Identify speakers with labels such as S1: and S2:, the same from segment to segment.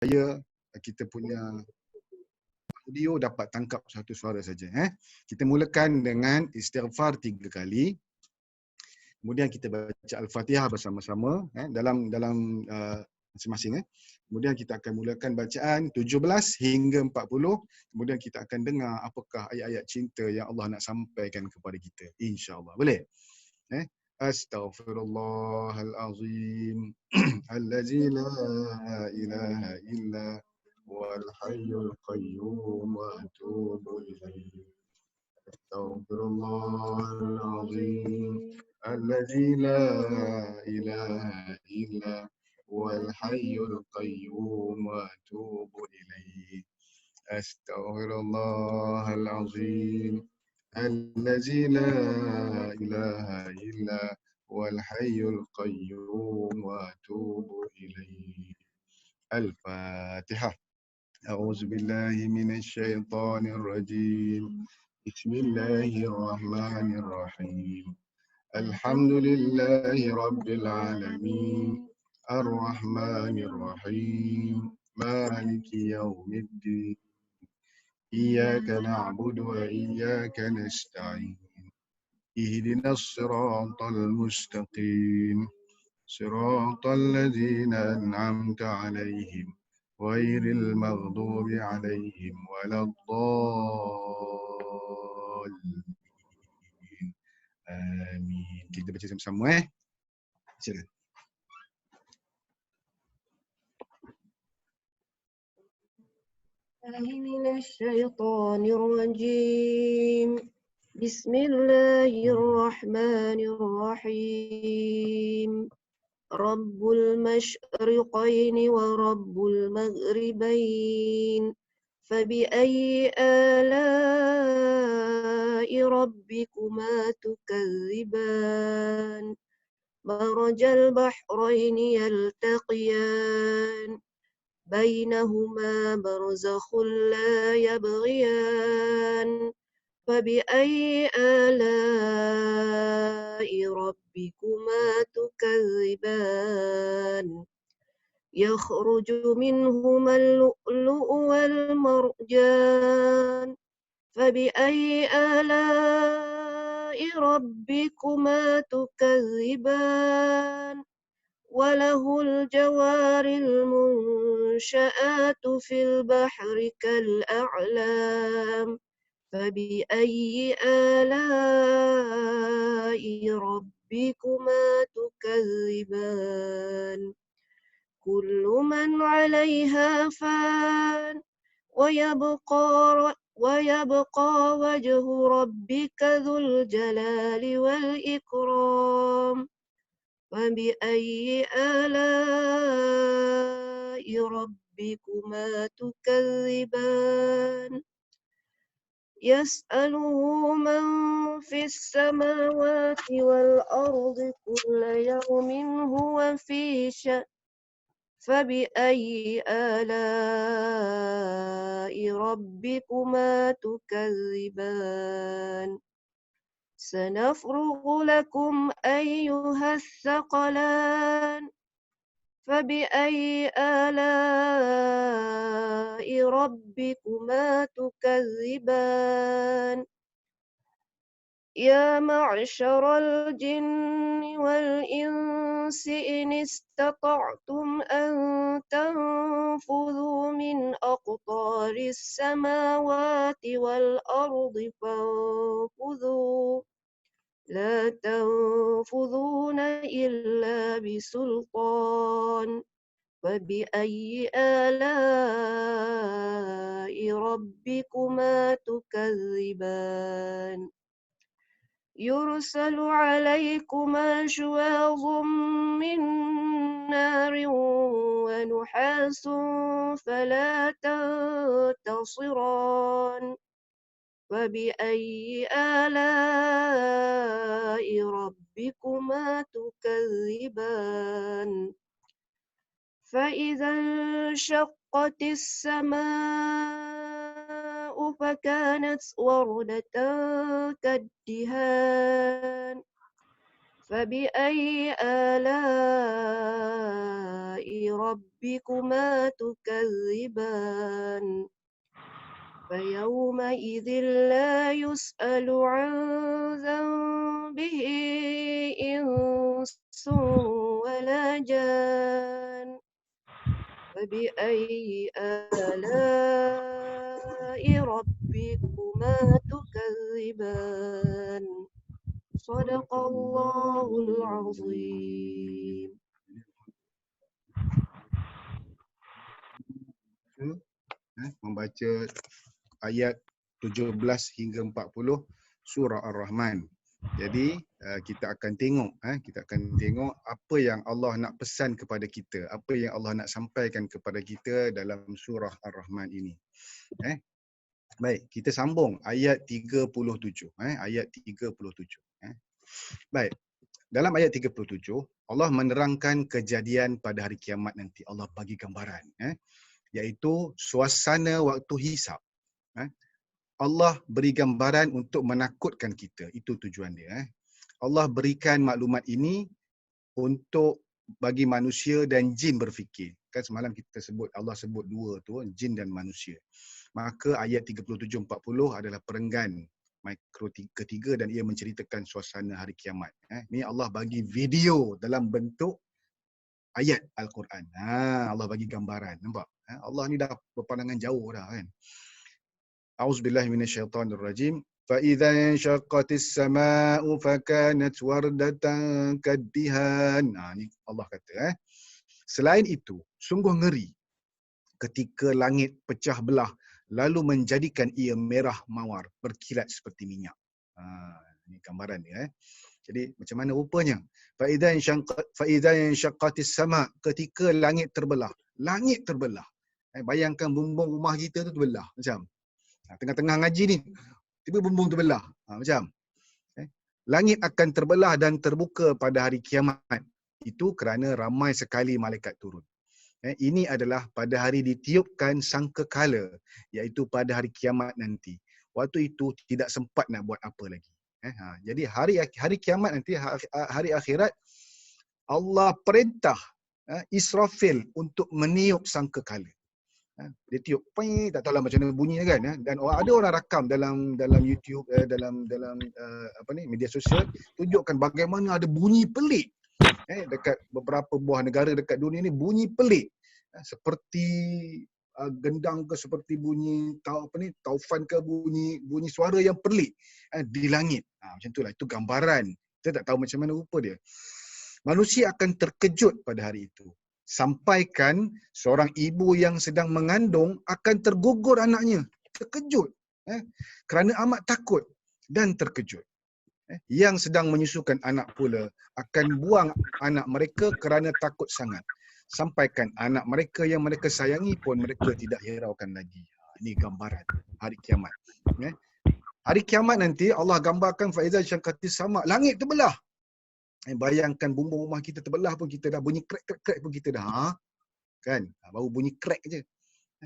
S1: supaya kita punya audio dapat tangkap satu suara saja. Kita mulakan dengan istighfar 3 kali. Kemudian kita baca Al-Fatihah bersama-sama dalam masing-masing. Kemudian kita akan mulakan bacaan 17 hingga 40. Kemudian kita akan dengar apakah ayat-ayat cinta yang Allah nak sampaikan kepada kita. InsyaAllah. Boleh? Astaghfirullahalazim. Allazi la ilaha illa wal hayyul qayyum wa atubu ilaihi. Astaghfirullahalazim. الذي لا إله إلا هو الحي القيوم وأتوب إليه. أستغفر الله العظيم الذي لا إله إلا هو الحي القيوم وأتوب إليه. الفاتحة. أعوذ بالله من الشيطان الرجيم. بسم الله الرحمن الرحيم. الحمد لله رب العالمين الرحمن الرحيم مالك يوم الدين إياك نعبد وإياك نستعين اهدنا الصراط المستقيم صراط الذين أنعمت عليهم غير المغضوب عليهم ولا الضالين. Amin. Kita baca sama-sama. Silakan.
S2: من الشيطان الرجيم. بسم الله الرحمن الرحيم. رب المشرقين ورب المغربين فبأي آلاء ربكما تكذبان مرج البحرين يلتقيان بينهما برزخ لا يبغيان فبأي آلاء ربكما تكذبان يخرج منهما اللؤلؤ والمرجان فبأي آلاء ربكما تكذبان وله الجوار المنشآت في البحر كالأعلام فبأي آلاء ربكما تكذبان كل من عليها فان ويبقى وجه ربك ذو الجلال والإكرام فبأي آلاء ربكما تكذبان يسأله من في السماوات والأرض كل يوم هو في شأن فبأي آلاء ربكما تكذبان سنفرغ لكم أيها الثقلان فبأي آلاء ربكما تكذبان يا معشر الجن والإنس إن استطعتم أن تنفذوا من أقطار السماوات والأرض فانفذوا لا تنفذون إلا بسلطان فبأي آلاء ربكما تكذبان يرسل عليكما شواظ من نار ونحاس فلا تنتصران فبأي آلاء ربكما تكذبان فإذا انشقت السماء فكانت وردة كالدهان فبأي آلاء ربكما تكذبان فيومئذ لا يسأل عن ذنبه إنس ولا جان فبأي آلاء ربكما تكذبان صدق الله العظيم.
S1: Membaca ayat 17 hingga 40 surah Ar-Rahman. Jadi kita akan tengok apa yang Allah nak pesan kepada kita, apa yang Allah nak sampaikan kepada kita dalam surah Ar-Rahman ini. Baik, kita sambung ayat 37. Ayat 37. Baik. Dalam ayat 37, Allah menerangkan kejadian pada hari kiamat nanti. Allah bagi gambaran, iaitu suasana waktu hisab. Allah beri gambaran untuk menakutkan kita. Itu tujuan dia. Allah berikan maklumat ini untuk bagi manusia dan jin berfikir. Kan semalam kita sebut, Allah sebut dua tu, jin dan manusia. Maka ayat 37-40 adalah perenggan mikro ketiga dan ia menceritakan suasana hari kiamat. Ni Allah bagi video dalam bentuk ayat Al-Quran. Allah bagi gambaran. Nampak? Allah ni dah berpandangan jauh dah kan. A'udzubillahi minasyaitonirrajim. فَإِذَا انشَقَّتِ السَّمَاءُ فَكَانَتْ وَرْدَةً كَالدِّهَانِ. Ni Allah kata. Selain itu, sungguh ngeri ketika langit pecah belah lalu menjadikan ia merah mawar, berkilat seperti minyak. Ini gambaran dia. Jadi macam mana rupanya? فَإِذَا انشَقَّتِ السَّمَاءُ, ketika langit terbelah. Langit terbelah. Bayangkan bumbung rumah kita tu terbelah. Macam tengah-tengah ngaji ni, tiba bumbung terbelah. Macam. Langit akan terbelah dan terbuka pada hari kiamat. Itu kerana ramai sekali malaikat turun. Ini adalah pada hari ditiupkan sangkakala, iaitu pada hari kiamat nanti. Waktu itu tidak sempat nak buat apa lagi. Jadi hari kiamat nanti, hari akhirat, Allah perintah Israfil untuk meniup sangkakala. Dia tiup, tak tahulah macam mana bunyinya kan. Dan ada orang rakam dalam YouTube, dalam media sosial, tunjukkan bagaimana ada bunyi pelik. Dekat beberapa buah negara dekat dunia ni bunyi pelik. Seperti gendang ke, seperti bunyi taufan ke, bunyi suara yang pelik di langit. Macam itulah, itu gambaran. Kita tak tahu macam mana rupa dia. Manusia akan terkejut pada hari itu. Sampaikan seorang ibu yang sedang mengandung akan tergugur anaknya. Terkejut. Kerana amat takut dan terkejut. Yang sedang menyusukan anak pula akan buang anak mereka kerana takut sangat. Sampaikan anak mereka yang mereka sayangi pun mereka tidak hiraukan lagi. Ini gambaran hari kiamat. Hari kiamat nanti Allah gambarkan faiza syaqatis sama, langit terbelah. Bayangkan bumbung rumah kita terbelah pun kita dah bunyi krek-krek pun kita dah. Kan? Baru bunyi krek je.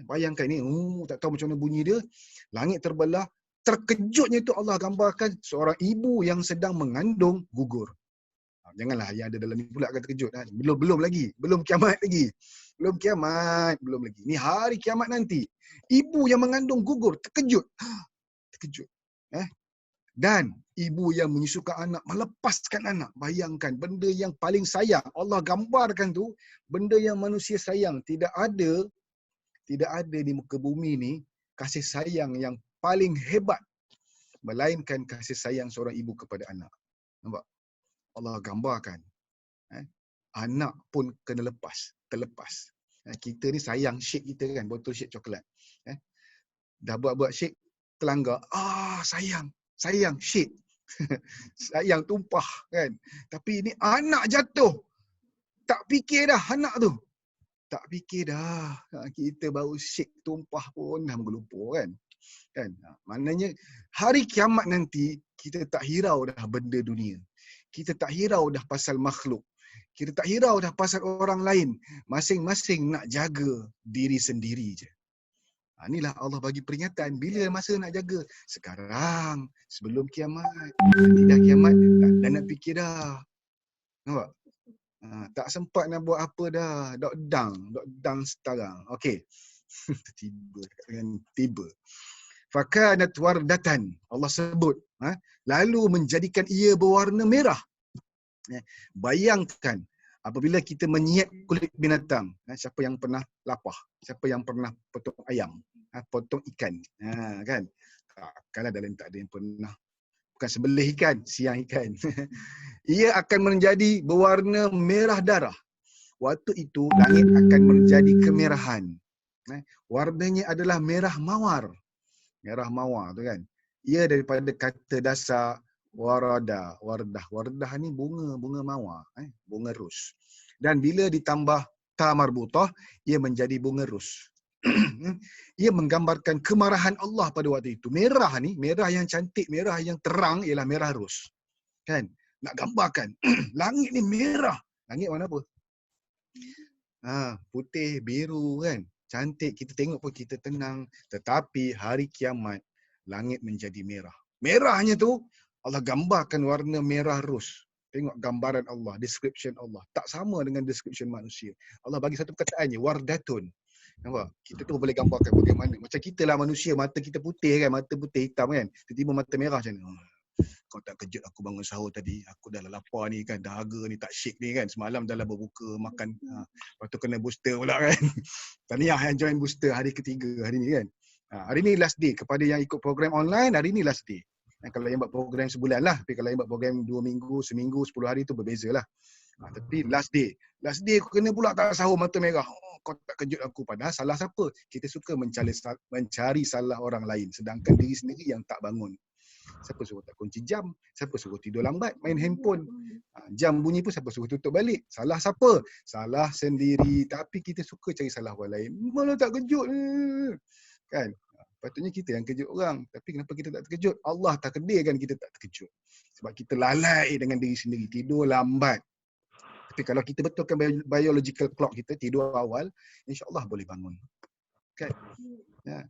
S1: Bayangkan ni, tak tahu macam mana bunyi dia. Langit terbelah. Terkejutnya itu Allah gambarkan seorang ibu yang sedang mengandung gugur. Janganlah yang ada dalam ni pula akan terkejut. Belum lagi. Belum kiamat lagi. Belum kiamat. Belum lagi. Ni hari kiamat nanti. Ibu yang mengandung gugur. Terkejut. Terkejut. Dan ibu yang menyusukan anak, melepaskan anak. Bayangkan, benda yang paling sayang. Allah gambarkan tu, benda yang manusia sayang. Tidak ada di muka bumi ni kasih sayang yang paling hebat melainkan kasih sayang seorang ibu kepada anak. Nampak? Allah gambarkan. Anak pun kena terlepas. Kita ni sayang shake kita kan, botol shake coklat. Dah buat shake, terlanggar. Sayang shake. Sayang tumpah kan. Tapi ini anak jatuh. Tak fikir dah anak tu. Tak fikir dah. Kita baru shake tumpah pun dah menggelumpur kan. Maknanya hari kiamat nanti kita tak hirau dah benda dunia. Kita tak hirau dah pasal makhluk. Kita tak hirau dah pasal orang lain. Masing-masing nak jaga diri sendiri je. Inilah Allah bagi peringatan. Bila masa nak jaga? Sekarang. Sebelum kiamat. Nanti dah kiamat. Dah nak fikir dah. Nampak? Tak sempat nak buat apa dah. Dok dang sekarang. Okey. Tiba dengan tiba. Fakanat wardatan. Allah sebut. Lalu menjadikan ia berwarna merah. Bayangkan apabila kita menyiap kulit binatang. Siapa yang pernah lapah? Siapa yang pernah potong ayam? Potong ikan? Kan? Takkanlah dalam tak ada yang pernah. Bukan sebelih ikan, siang ikan. Ia akan menjadi berwarna merah darah. Waktu itu langit akan menjadi kemerahan. Warnanya adalah merah mawar. Merah mawar tu kan. Ia daripada kata dasar wardah. Wardah ni bunga mawar, bunga ros. Dan bila ditambah ta marbutah, ia menjadi bunga ros. Ia menggambarkan kemarahan Allah pada waktu itu. Merah ni, merah yang cantik, merah yang terang ialah merah ros. Kan? Nak gambarkan langit ni merah. Langit warna apa? Putih, biru kan. Cantik, kita tengok pun kita tenang. Tetapi hari kiamat, langit menjadi merah. Merahnya tu, Allah gambarkan warna merah ros. Tengok gambaran Allah, description Allah. Tak sama dengan description manusia. Allah bagi satu perkataan je, wardatun. Nampak? Kita tu boleh gambarkan bagaimana. Macam kita lah manusia, mata kita putih kan, mata putih hitam kan. Tiba-tiba mata merah macam ni. Kau tak kejut aku bangun sahur tadi. Aku dah lapar ni kan. Dahaga ni tak shake ni kan. Semalam dah lah berbuka makan. Lepas tu kena booster pula kan. Tahniah yang join booster hari ketiga hari ni kan. Hari ni last day. Kepada yang ikut program online, hari ni last day. Kalau yang buat program sebulan lah. Tapi kalau yang buat program 2 minggu, seminggu, 10 hari tu berbeza lah. Tapi last day. Last day aku kena pula tak sahur mata merah. Kau tak kejut aku. Padahal salah siapa? Kita suka mencari salah orang lain. Sedangkan diri sendiri yang tak bangun. Siapa suruh tak kunci jam? Siapa suruh tidur lambat? Main handphone. Jam bunyi pun siapa suruh tutup balik? Salah siapa? Salah sendiri. Tapi kita suka cari salah orang lain. Malah tak kejut. Kan? Patutnya kita yang kejut orang. Tapi kenapa kita tak terkejut? Allah takdirkan kita tak terkejut. Sebab kita lalai dengan diri sendiri. Tidur lambat. Tapi kalau kita betulkan biological clock kita, tidur awal, insya-Allah boleh bangun. Kan?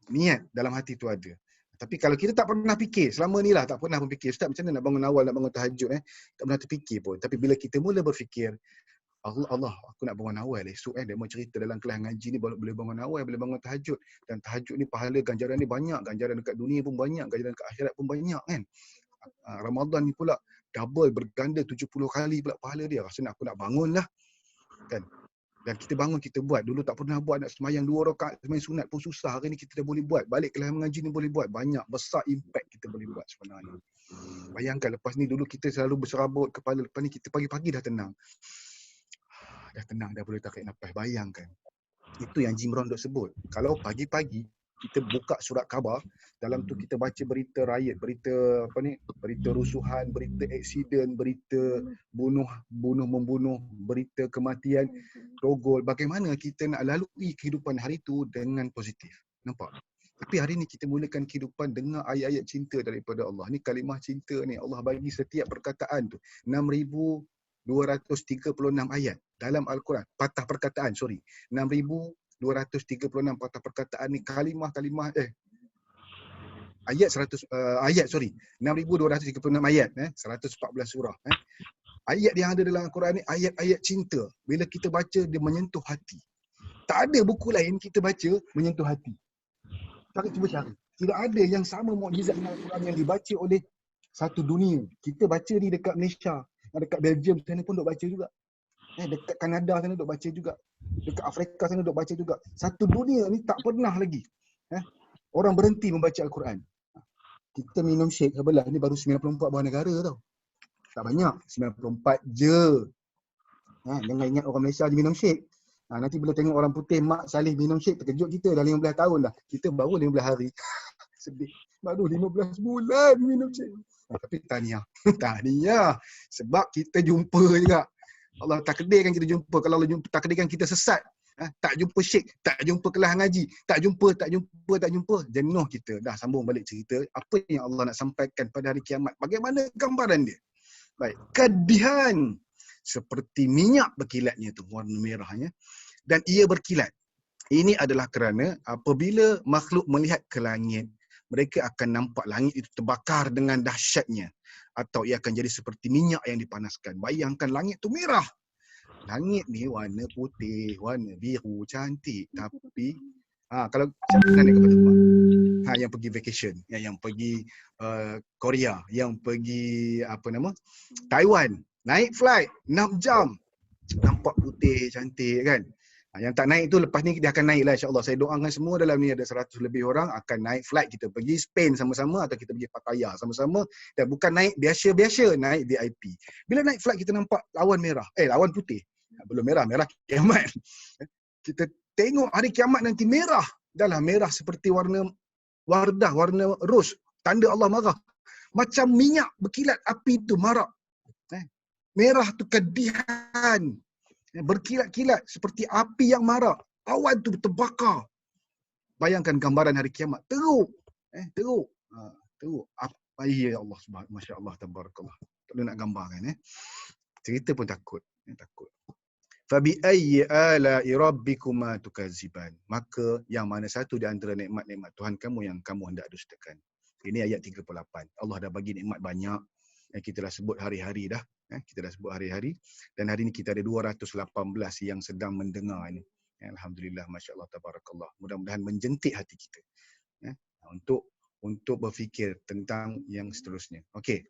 S1: Niat dalam hati tu ada. Tapi kalau kita tak pernah fikir, selama ni lah tak pernah berfikir, Ustaz macam mana nak bangun awal, nak bangun tahajud, tak pernah terfikir pun. Tapi bila kita mula berfikir, Allah, aku nak bangun awal esok dia mau cerita dalam kelas ngaji ni boleh bangun awal, boleh bangun tahajud. Dan tahajud ni pahala ganjaran ni banyak, ganjaran dekat dunia pun banyak, ganjaran dekat akhirat pun banyak kan. Ramadan ni pula double berganda 70 kali pula pahala dia. Rasa aku nak bangun lah. Kan? Dan kita bangun, kita buat. Dulu tak pernah buat, nak sembahyang 2 rakaat, sembahyang sunat pun susah. Hari ni kita dah boleh buat. Balik kelas mengaji ni boleh buat. Banyak, besar impact kita boleh buat sebenarnya. Bayangkan lepas ni dulu kita selalu berserabut kepala. Lepas ni kita pagi-pagi dah tenang. Dah tenang, dah boleh tarik nafas. Bayangkan. Itu yang Jim Rohn duk sebut. Kalau pagi-pagi kita buka surat khabar, dalam tu kita baca berita riot, berita berita rusuhan, berita aksiden, berita membunuh, berita kematian, rogol. Bagaimana kita nak lalui kehidupan hari tu dengan positif. Nampak? Tapi hari ni kita mulakan kehidupan dengar ayat-ayat cinta daripada Allah. Ni kalimah cinta ni Allah bagi setiap perkataan tu 6,236 ayat dalam Al-Quran. Patah perkataan, 6,236 patah perkataan ni kalimah-kalimah ayat 6,236 ayat 114 surah. Ayat yang ada dalam Al-Quran ni ayat-ayat cinta. Bila kita baca dia menyentuh hati. Tak ada buku lain kita baca menyentuh hati. Cuba cari. Tidak ada yang sama mukjizat dengan Al-Quran yang dibaca oleh satu dunia. Kita baca ni dekat Malaysia, dekat Belgium sana pun duk baca juga. Dekat Kanada sana duk baca juga. Dekat Afrika sana duk baca juga. Satu dunia ni tak pernah lagi orang berhenti membaca Al-Quran. Kita minum shake sebelah ni baru 94 buah negara tau. Tak banyak, 94 je. Jangan ingat orang Malaysia je minum shake. Nanti bila tengok orang putih Mak Saleh minum shake, terkejut kita dah 15 tahun dah. Kita baru 15 hari. Sedih. Baru 15 bulan minum shake. Tapi tahniah. Tahniah. Sebab kita jumpa juga. Allah takdirkan kita jumpa. Kalau Allah takdirkan kita sesat, tak jumpa syekh, tak jumpa kelas ngaji, tak jumpa, jenuh kita. Dah sambung balik cerita. Apa yang Allah nak sampaikan pada hari kiamat? Bagaimana gambaran dia? Baik, kedihan seperti minyak berkilatnya tu, warna merahnya. Dan ia berkilat. Ini adalah kerana apabila makhluk melihat ke langit, mereka akan nampak langit itu terbakar dengan dahsyatnya. atau ia akan jadi seperti minyak yang dipanaskan. Bayangkan langit tu merah. Langit ni warna putih, warna biru, cantik. Tapi kalau siapa pernah naik kapal terbang? Yang pergi vacation, yang pergi Korea, yang pergi Taiwan, naik flight 6 jam, nampak putih, cantik kan. Yang tak naik tu lepas ni dia akan naik lah, insyaAllah. Saya doakan semua dalam ni ada 100 lebih orang akan naik flight, kita pergi Spain sama-sama atau kita pergi Pattaya sama-sama, dan bukan naik biasa-biasa, naik VIP. Bila naik flight kita nampak lawan merah, lawan putih. Belum merah kiamat. Kita tengok hari kiamat nanti merah. Dahlah merah seperti warna wardah, warna ros, tanda Allah marah. Macam minyak berkilat api tu marak. Merah tu kedihan. Berkilat-kilat seperti api yang marak. Awan tu terbakar. Bayangkan gambaran hari kiamat. Teruk. Teruk. Teruk. Apa ya Allah subhanahu, Masya Allah, tabarakallah. Tak boleh nak gambarkan. Cerita pun takut. Takut. Fabi ayyi ala'i rabbikuma tukadziban. Maka yang mana satu di antara nikmat-nikmat Tuhan kamu yang kamu hendak dustakan. Ini ayat 38. Allah dah bagi nikmat banyak yang kita dah sebut hari-hari dah. Kita dah sebut hari-hari, dan hari ini kita ada 218 yang sedang mendengar ini. Alhamdulillah, masya-Allah, tabarakallah. Mudah-mudahan menjentik hati kita untuk berfikir tentang yang seterusnya. Okey.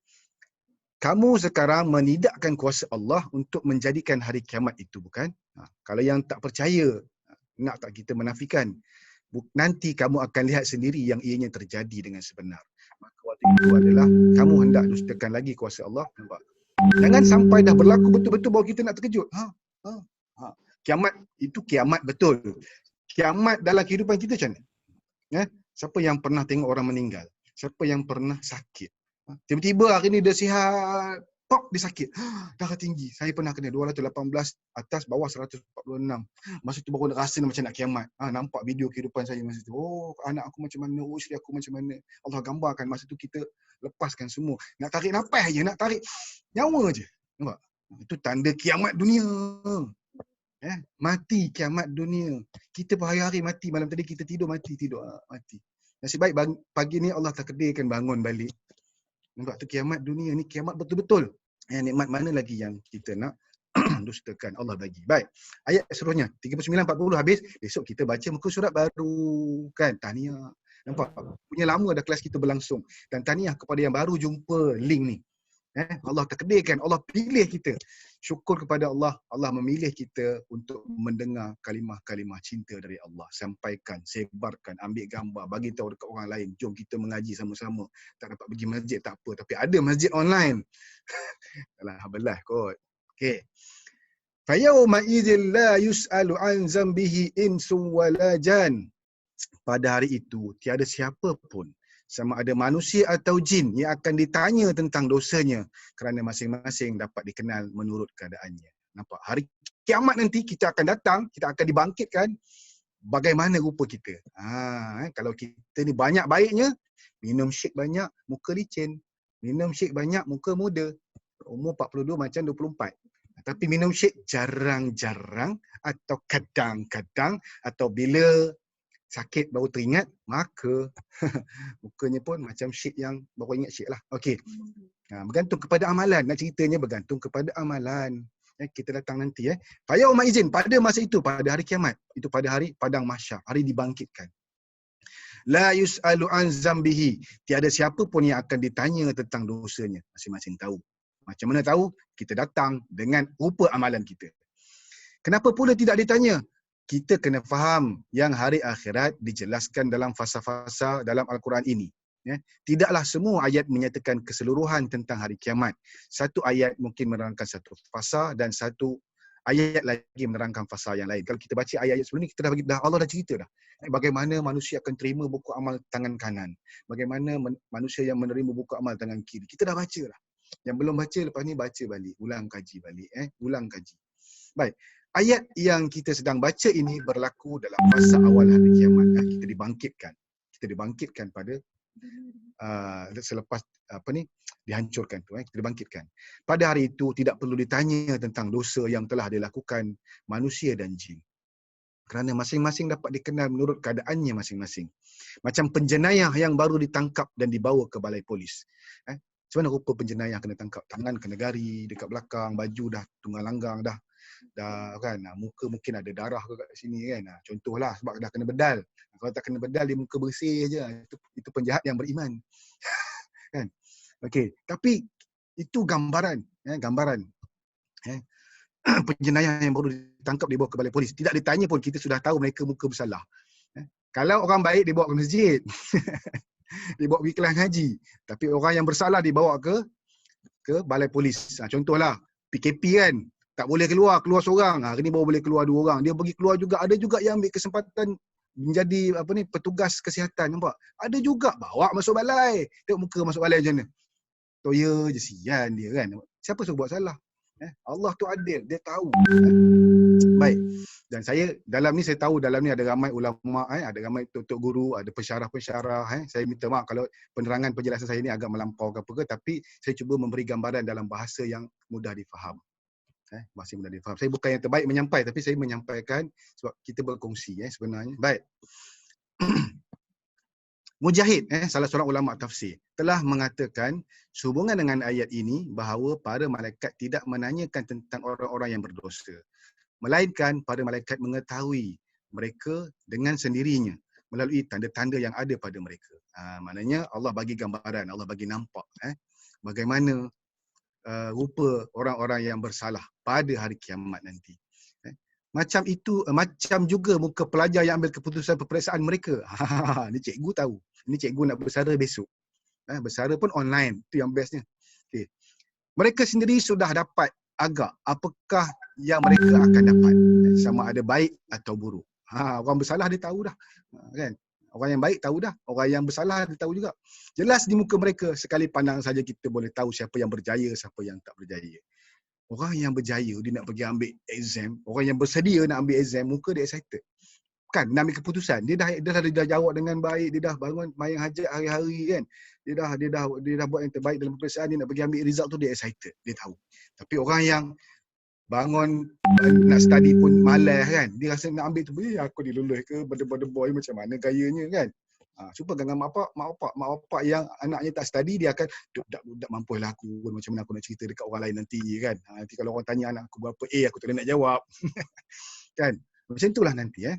S1: Kamu sekarang menidakkan kuasa Allah untuk menjadikan hari kiamat itu, bukan? Kalau yang tak percaya, nak tak kita menafikan, nanti kamu akan lihat sendiri yang ianya terjadi dengan sebenar. Maka waktu itu adalah kamu hendak dustakan lagi kuasa Allah. Nampak? Jangan sampai dah berlaku betul-betul baru kita nak terkejut. Kiamat itu kiamat betul. Kiamat dalam kehidupan kita macam mana? Siapa yang pernah tengok orang meninggal? Siapa yang pernah sakit? Tiba-tiba hari ni dia sihat, pop, dia sakit. Darah tinggi. Saya pernah kena 218 atas bawah 146. Masa tu baru rasa macam nak kiamat. Nampak video kehidupan saya masa tu. Oh, anak aku macam mana, oh, isteri aku macam mana. Allah gambarkan masa tu kita lepaskan semua. Nak tarik nafas je, nak tarik nyawa je. Nampak? Itu tanda kiamat dunia. Mati kiamat dunia. Kita berhari-hari mati, malam tadi kita tidur mati. Nasib baik pagi ni Allah takdirkan bangun balik. Nampak tu kiamat dunia ni, kiamat betul-betul. Nikmat mana lagi yang kita nak dustakan Allah bagi. Baik. Ayat seterusnya 39-40 habis. Besok kita baca muka surat baru kan. Tahniah. Nampak? Punya lama dah kelas kita berlangsung. Dan tahniah kepada yang baru jumpa link ni. Allah takdirkan, Allah pilih kita. Syukur kepada Allah, Allah memilih kita untuk mendengar kalimah-kalimah cinta dari Allah. Sampaikan, sebarkan, ambil gambar, bagi tahu dekat orang lain. Jom kita mengaji sama-sama. Tak dapat pergi masjid, tak apa. Tapi ada masjid online. Alhamdulillah kot. Okay. Fayawma idzil la yus'alu an zambihi insun wala jan. Pada hari itu, tiada siapa pun, sama ada manusia atau jin, yang akan ditanya tentang dosanya, kerana masing-masing dapat dikenal menurut keadaannya. Nampak? Hari kiamat nanti kita akan datang, kita akan dibangkitkan bagaimana rupa kita. Kalau kita ni banyak baiknya, minum syek banyak, muka licin. Minum syek banyak, muka muda. Umur 42 macam 24. Tapi minum syek jarang-jarang atau kadang-kadang atau bila sakit baru teringat, maka mukanya pun macam syek yang baru ingat syek lah. Okey. Bergantung kepada amalan. Nak ceritanya bergantung kepada amalan. Kita datang nanti. Fayauma izin, pada masa itu, pada hari kiamat. Itu pada hari padang mahsyar, hari dibangkitkan. La yus'alu an zambihi. Tiada siapa pun yang akan ditanya tentang dosanya. Masing-masing tahu. Macam mana tahu? Kita datang dengan rupa amalan kita. Kenapa pula tidak ditanya? Kita kena faham yang hari akhirat dijelaskan dalam fasa-fasa dalam Al-Quran ini. Tidaklah semua ayat menyatakan keseluruhan tentang hari kiamat. Satu ayat mungkin menerangkan satu fasa dan satu ayat lagi menerangkan fasa yang lain. Kalau kita baca ayat-ayat sebelum ni, kita Allah dah cerita dah. Bagaimana manusia akan terima buku amal tangan kanan. Bagaimana manusia yang menerima buku amal tangan kiri. Kita dah baca dah. Yang belum baca, lepas ni baca balik. Ulang kaji balik. Ulang kaji. Baik. Ayat yang kita sedang baca ini berlaku dalam fasa awal hari kiamat. Kita dibangkitkan. Kita dibangkitkan pada selepas dihancurkan tu. Kita dibangkitkan. Pada hari itu tidak perlu ditanya tentang dosa yang telah dilakukan manusia dan jin. Kerana masing-masing dapat dikenal menurut keadaannya masing-masing. Macam penjenayah yang baru ditangkap dan dibawa ke balai polis. Macam mana rupa penjenayah kena tangkap? Tangan kena gari, dekat belakang, baju dah tunggang langgang dah kan. Muka mungkin ada darah ke kat sini kan. Contohlah sebab dah kena bedal. Kalau tak kena bedal dia muka bersih je. Itu penjahat yang beriman. Kan? Okey, tapi itu gambaran, gambaran. Penjenayah yang baru ditangkap dibawa ke balai polis. Tidak ditanya pun kita sudah tahu mereka muka bersalah. Kalau orang baik dibawa ke masjid. Dibawa pergi kelas haji. Tapi orang yang bersalah dibawa ke balai polis. Contohlah PKP kan, tak boleh keluar seorang. Hari ni baru boleh keluar 2 orang. Dia pergi keluar juga. Ada juga yang ambil kesempatan menjadi petugas kesihatan, nampak? Ada juga bawa masuk balai. Tengok muka masuk balai macam mana. Toya je, sian dia kan. Siapa suruh buat salah? Allah tu adil, dia tahu. Baik. Dan dalam ni saya tahu dalam ni ada ramai ulama, ada ramai tok guru, ada pensyarah-pensyarah. Saya minta maaf kalau penerangan penjelasan saya ni agak melampau ke apa ke, tapi saya cuba memberi gambaran dalam bahasa yang mudah difaham. Bahasa mudah difaham. Saya bukan yang terbaik menyampaikan, tapi saya menyampaikan sebab kita berkongsi sebenarnya. Baik. Mujahid, salah seorang ulama tafsir, telah mengatakan sehubungan dengan ayat ini bahawa para malaikat tidak menanyakan tentang orang-orang yang berdosa, melainkan para malaikat mengetahui mereka dengan sendirinya melalui tanda-tanda yang ada pada mereka. Maknanya Allah bagi gambaran, Allah bagi nampak bagaimana rupa orang-orang yang bersalah pada hari kiamat nanti. Macam itu, macam juga muka pelajar yang ambil keputusan peperiksaan mereka. Ni cikgu tahu. Ni cikgu nak bersara besok. Bersara pun online. Itu yang bestnya. Okay. Mereka sendiri sudah dapat agak apakah yang mereka akan dapat. Sama ada baik atau buruk. Orang bersalah dia tahu dah. Kan? Orang yang baik tahu dah. Orang yang bersalah dia tahu juga. Jelas di muka mereka. Sekali pandang saja kita boleh tahu siapa yang berjaya, siapa yang tak berjaya. Orang yang berjaya, dia nak pergi ambil exam. Orang yang bersedia nak ambil exam, muka dia excited. Kan, nak ambil keputusan. Dia dah jawab dengan baik, dia dah bangun mayang hajat hari-hari kan. Dia dah buat yang terbaik dalam peperiksaan, dia nak pergi ambil result tu, dia excited. Dia tahu. Tapi orang yang bangun nak study pun malas kan. Dia rasa nak ambil tu, aku dilulus ke, berdebar-debar macam mana gayanya kan. Cuba dengan mak bapak yang anaknya tak study, dia akan budak mampulah aku, macam mana aku nak cerita dekat orang lain nanti kan. Nanti kalau orang tanya anak aku berapa aku tak boleh nak jawab. Kan? Macam itulah nanti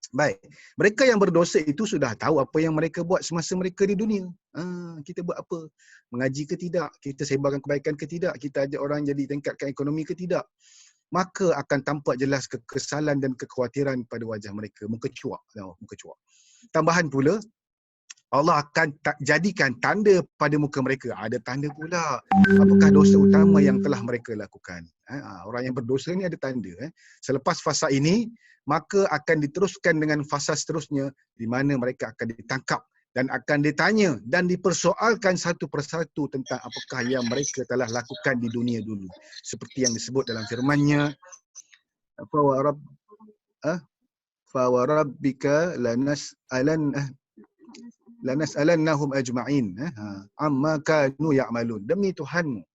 S1: Baik. Mereka yang berdosa itu sudah tahu apa yang mereka buat semasa mereka di dunia. Kita buat apa? Mengaji ke tidak? Kita sebarkan kebaikan ke tidak? Kita ajak orang jadi tingkatkan ekonomi ke tidak? Maka akan tampak jelas kekesalan dan kekhawatiran pada wajah mereka. Muka cuak. Tambahan pula, Allah akan jadikan tanda pada muka mereka. Ada tanda pula. Apakah dosa utama yang telah mereka lakukan? Orang yang berdosa ni ada tanda. Selepas fasa ini, maka akan diteruskan dengan fasa seterusnya di mana mereka akan ditangkap dan akan ditanya dan dipersoalkan satu persatu tentang apakah yang mereka telah lakukan di dunia dulu. Seperti yang disebut dalam firman-Nya, fa wa rabbika lanas'alannahum ajma'in amma kanu ya'malun. Demi Tuhanmu.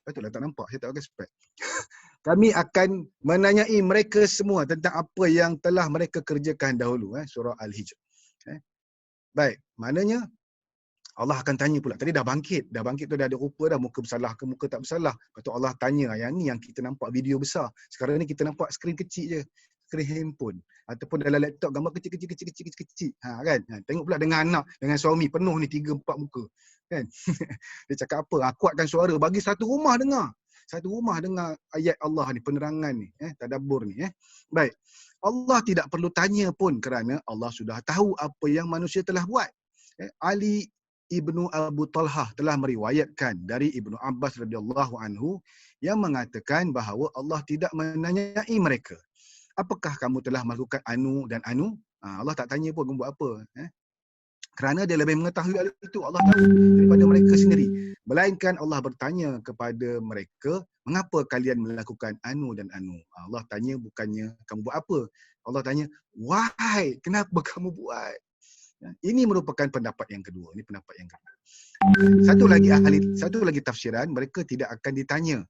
S1: Patutlah tak nampak, saya tak pakai spek. Kami akan menanyai mereka semua tentang apa yang telah mereka kerjakan dahulu. Surah Al-Hijr. Baik, maknanya Allah akan tanya pula. Tadi dah bangkit tu dah ada rupa dah, muka bersalah ke muka tak bersalah. Lepas tu Allah tanya, yang ni yang kita nampak video besar. Sekarang ni kita nampak skrin kecil je. Skrin handphone. Ataupun dalam laptop gambar kecil-kecil. Kan? Tengok pula dengan anak, dengan suami penuh ni 3-4 muka. Kan? Dia cakap apa? Kuatkan suara bagi satu rumah dengar. Satu rumah dengar ayat Allah ni, penerangan ni, tadabbur ni. Baik. Allah tidak perlu tanya pun kerana Allah sudah tahu apa yang manusia telah buat. Ali Ibnu Abu Talhah telah meriwayatkan dari Ibnu Abbas radhiyallahu anhu yang mengatakan bahawa Allah tidak menanyai mereka, apakah kamu telah melakukan anu dan anu? Allah tak tanya pun kamu buat apa. Kerana dia lebih mengetahui hal itu, Allah tahu daripada mereka sendiri. Melainkan Allah bertanya kepada mereka, mengapa kalian melakukan anu dan anu? Allah tanya bukannya kamu buat apa. Allah tanya, why? Kenapa kamu buat? Ini merupakan pendapat yang kedua. Ini pendapat yang kedua. Satu lagi tafsiran, mereka tidak akan ditanya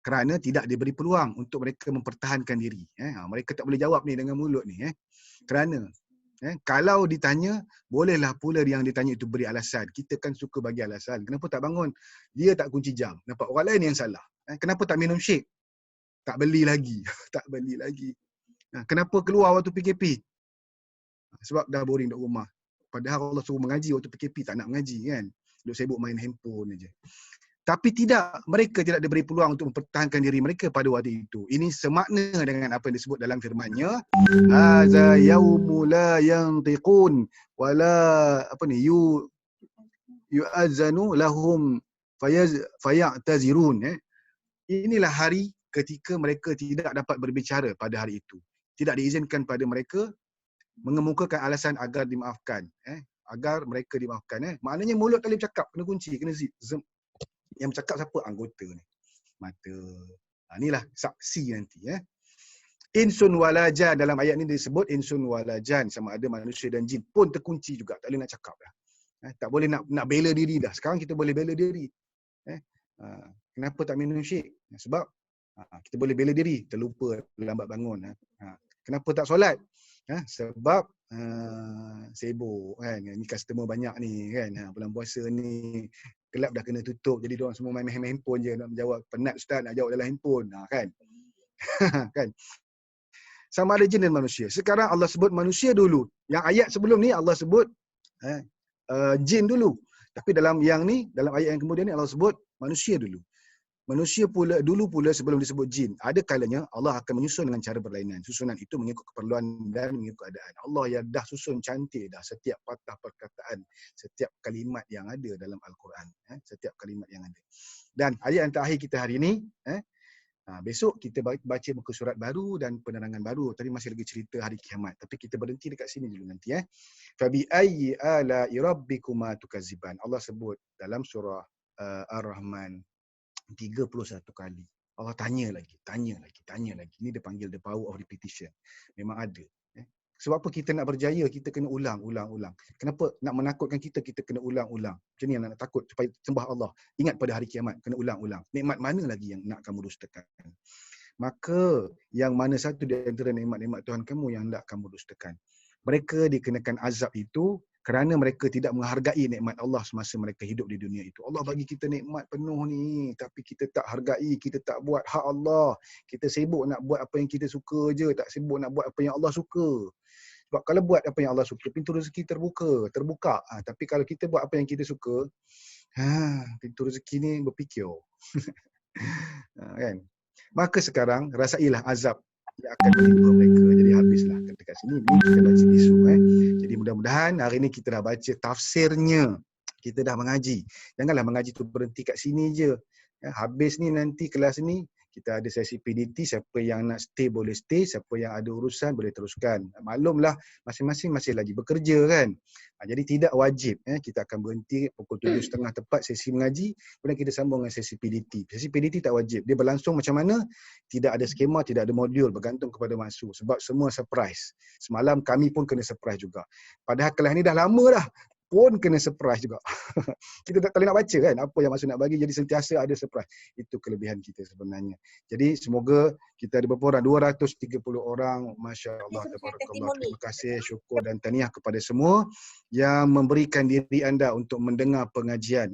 S1: kerana tidak diberi peluang untuk mereka mempertahankan diri. Mereka tak boleh jawab ni dengan mulut ni. Kerana Kalau ditanya, bolehlah pula yang ditanya itu beri alasan. Kita kan suka bagi alasan. Kenapa tak bangun? Dia tak kunci jam. Nampak orang lain yang salah. Kenapa tak minum shake? Tak beli lagi. Tak beli lagi. Kenapa keluar waktu PKP? Sebab dah boring duduk rumah. Padahal Allah suruh mengaji waktu PKP, tak nak mengaji kan. Duduk sibuk main handphone aja. Tapi tidak, mereka tidak diberi peluang untuk mempertahankan diri mereka pada waktu itu. Ini semakna dengan apa yang disebut dalam firman-Nya, hadza yaumu la yantiqun wala yu'azzanu lahum fayatazirun. Inilah hari ketika mereka tidak dapat berbicara pada hari itu. Tidak diizinkan pada mereka mengemukakan alasan agar dimaafkan. Agar mereka dimaafkan. Maknanya mulut tak boleh bercakap, kena kunci, kena zip. Yang bercakap siapa? Anggota ni. Mata. Inilah saksi nanti. Insun walajan, dalam ayat ni disebut insun walajan, sama ada manusia dan jin pun terkunci juga. Tak boleh nak cakap dah. Tak boleh nak bela diri dah. Sekarang kita boleh bela diri. Kenapa tak minum shake? Sebab kita boleh bela diri, terlupa, lambat bangun. Kenapa tak solat? Sebab sibuk kan. Ni customer banyak ni kan. Bulan puasa ni kelab dah kena tutup, jadi diorang semua main handphone je nak menjawab. Penat ustaz nak jawab dalam handphone. Kan? Kan? Sama ada jin dan manusia. Sekarang Allah sebut manusia dulu. Yang ayat sebelum ni Allah sebut jin dulu. Tapi dalam yang ni, dalam ayat yang kemudian ni Allah sebut manusia dulu. Manusia pula dulu pula sebelum disebut jin. Ada kalanya Allah akan menyusun dengan cara berlainan. Susunan itu mengikut keperluan dan mengikut keadaan. Allah yang dah susun cantik dah setiap patah perkataan, setiap kalimat yang ada dalam Al-Quran. Setiap kalimat yang ada. Dan ayat yang terakhir kita hari ini, besok kita baca muka surat baru dan penerangan baru. Tadi masih lagi cerita hari kiamat. Tapi kita berhenti dekat sini dulu nanti. Fabi ayyi ala'i rabbikuma tukaziban. Allah sebut dalam surah Ar-Rahman 31 kali. Allah tanya lagi. Ini dia panggil the power of repetition. Memang ada. Sebab apa kita nak berjaya, kita kena ulang. Kenapa? Nak menakutkan kita kena ulang. Macam ni yang nak takut supaya sembah Allah. Ingat pada hari kiamat, kena ulang. Nikmat mana lagi yang nak kamu dustakan? Maka yang mana satu di antara nikmat-nikmat Tuhan kamu yang hendak kamu dustakan? Mereka dikenakan azab itu kerana mereka tidak menghargai nikmat Allah semasa mereka hidup di dunia itu. Allah bagi kita nikmat penuh ni, tapi kita tak hargai, kita tak buat hak Allah. Kita sibuk nak buat apa yang kita suka je, tak sibuk nak buat apa yang Allah suka. Sebab kalau buat apa yang Allah suka, pintu rezeki terbuka. Tapi kalau kita buat apa yang kita suka, pintu rezeki ni berfikir. Kan? Maka sekarang rasailah azab yang akan menimpa mereka. Jadi habislah dekat sini. Ini kita baca besok. Jadi mudah-mudahan hari ini kita dah baca tafsirnya. Kita dah mengaji. Janganlah mengaji tu berhenti kat sini je. Habis ni nanti kelas ni, kita ada sesi PDT. Siapa yang nak stay boleh stay. Siapa yang ada urusan boleh teruskan. Maklumlah masing-masing masih lagi bekerja kan. Jadi tidak wajib. Kita akan berhenti pukul 7.30 tepat sesi mengaji. Kemudian kita sambung dengan sesi PDT. Sesi PDT tak wajib. Dia berlangsung macam mana? Tidak ada skema, tidak ada modul. Bergantung kepada masuk. Sebab semua surprise. Semalam kami pun kena surprise juga. Padahal kelas ni dah lama dah. Pun kena surprise juga. Kita tak boleh nak baca kan apa yang Masud nak bagi, jadi sentiasa ada surprise. Itu kelebihan kita sebenarnya. Jadi semoga kita ada berapa orang? 230 orang. Masya Allah. Tabarakallah. Terima kasih, syukur dan tahniah kepada semua yang memberikan diri anda untuk mendengar pengajian.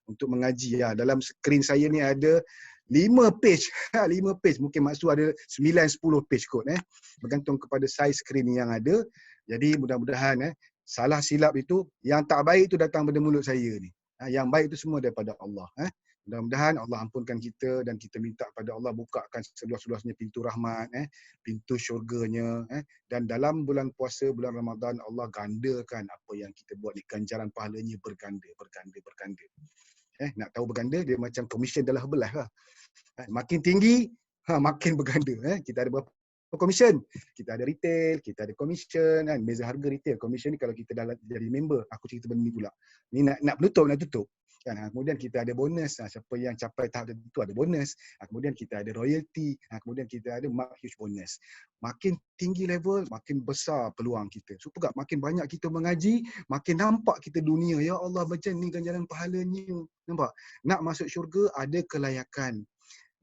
S1: Untuk mengaji. Dalam skrin saya ni ada 5 page. 5 page. Mungkin maksud ada 9-10 page kot. Bergantung kepada saiz skrin yang ada. Jadi mudah-mudahan salah silap itu, yang tak baik itu datang pada mulut saya ni. Yang baik itu semua daripada Allah. Mudah-mudahan Allah ampunkan kita dan kita minta pada Allah bukakan seluas-luasnya pintu rahmat, pintu syurganya. Dan dalam bulan puasa, bulan Ramadan, Allah gandakan apa yang kita buat ni. Ganjaran pahalanya berganda. Nak tahu berganda, dia macam komisen dalam belah lah. Makin tinggi, makin berganda. Kita ada berapa komisen? Kita ada retail, kita ada komisen kan. Beza harga retail. Komisen ni kalau kita dah jadi member, aku cerita benda ni pula. Ni nak tutup kan. Kemudian kita ada bonus. Siapa yang capai tahap tertentu ada bonus. Kemudian kita ada royalty. Kemudian kita ada huge bonus. Makin tinggi level, makin besar peluang kita. So pegak makin banyak kita mengaji, makin nampak kita dunia. Ya Allah, macam ni ganjaran pahalanya. Nampak? Nak masuk syurga ada kelayakan.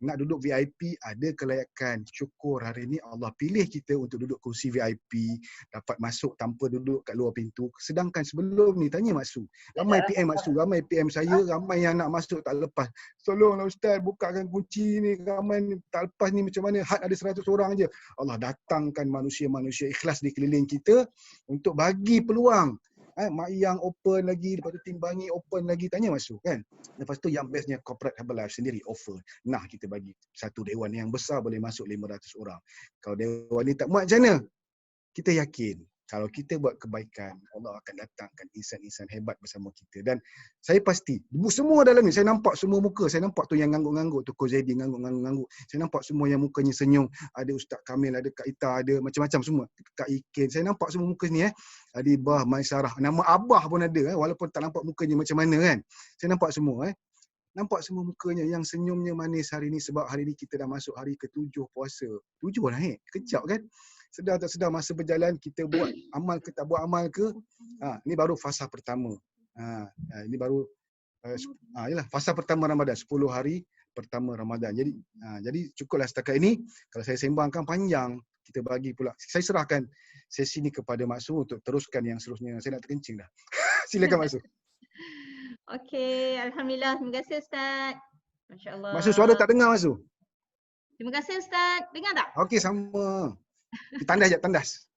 S1: nak duduk VIP, ada kelayakan. Syukur hari ni Allah pilih kita untuk duduk kursi VIP, dapat masuk tanpa duduk kat luar pintu. Sedangkan sebelum ni, tanya Mak Su, ramai PM Mak Su, ramai PM saya, ramai yang nak masuk tak lepas. Tolonglah Ustaz, bukakan kunci ni, ramai ni tak lepas ni macam mana, had ada 100 orang je. Allah datangkan manusia-manusia ikhlas di keliling kita untuk bagi peluang. Mak Yang open lagi, lepas tu Timbangi open lagi, tanya Mak Su kan. Lepas tu yang bestnya corporate Herbalife sendiri offer. Nah, kita bagi satu dewan yang besar boleh masuk 500 orang. Kalau dewan ni tak muat macam mana? Kita yakin kalau kita buat kebaikan, Allah akan datangkan insan-insan hebat bersama kita. Dan saya pasti, semua dalam ni, saya nampak semua muka. Saya nampak tu yang ngangguk-ngangguk, tu Ko Zaidi ngangguk-ngangguk. Saya nampak semua yang mukanya senyum. Ada Ustaz Kamil, ada Kak Ita, ada macam-macam semua. Kak Ikin, saya nampak semua muka ni. Ada Ibah, Maisarah. Nama Abah pun ada. Walaupun tak nampak mukanya macam mana kan. Saya nampak semua. Nampak semua mukanya yang senyumnya manis hari ni sebab hari ni kita dah masuk hari ke-7 puasa. 7 naik, kejap kan? Sedar tak sedar masa berjalan kita buat amal ke tak buat amal ke. Ini baru fasa pertama. Ini baru yalah, fasa pertama Ramadan, 10 hari pertama Ramadan. Jadi cukuplah setakat ini. Kalau saya sembangkan panjang, kita bagi pula. Saya serahkan sesi ni kepada Mak Su untuk teruskan yang seterusnya. Saya nak terkencing dah. Silakan Mak Su.
S3: Okey, alhamdulillah. Terima kasih Ustaz. Masya-Allah.
S1: Mak Su, suara tak dengar Mak Su.
S3: Terima kasih Ustaz. Dengar tak?
S1: Okey, sama. Tandas je, tandas.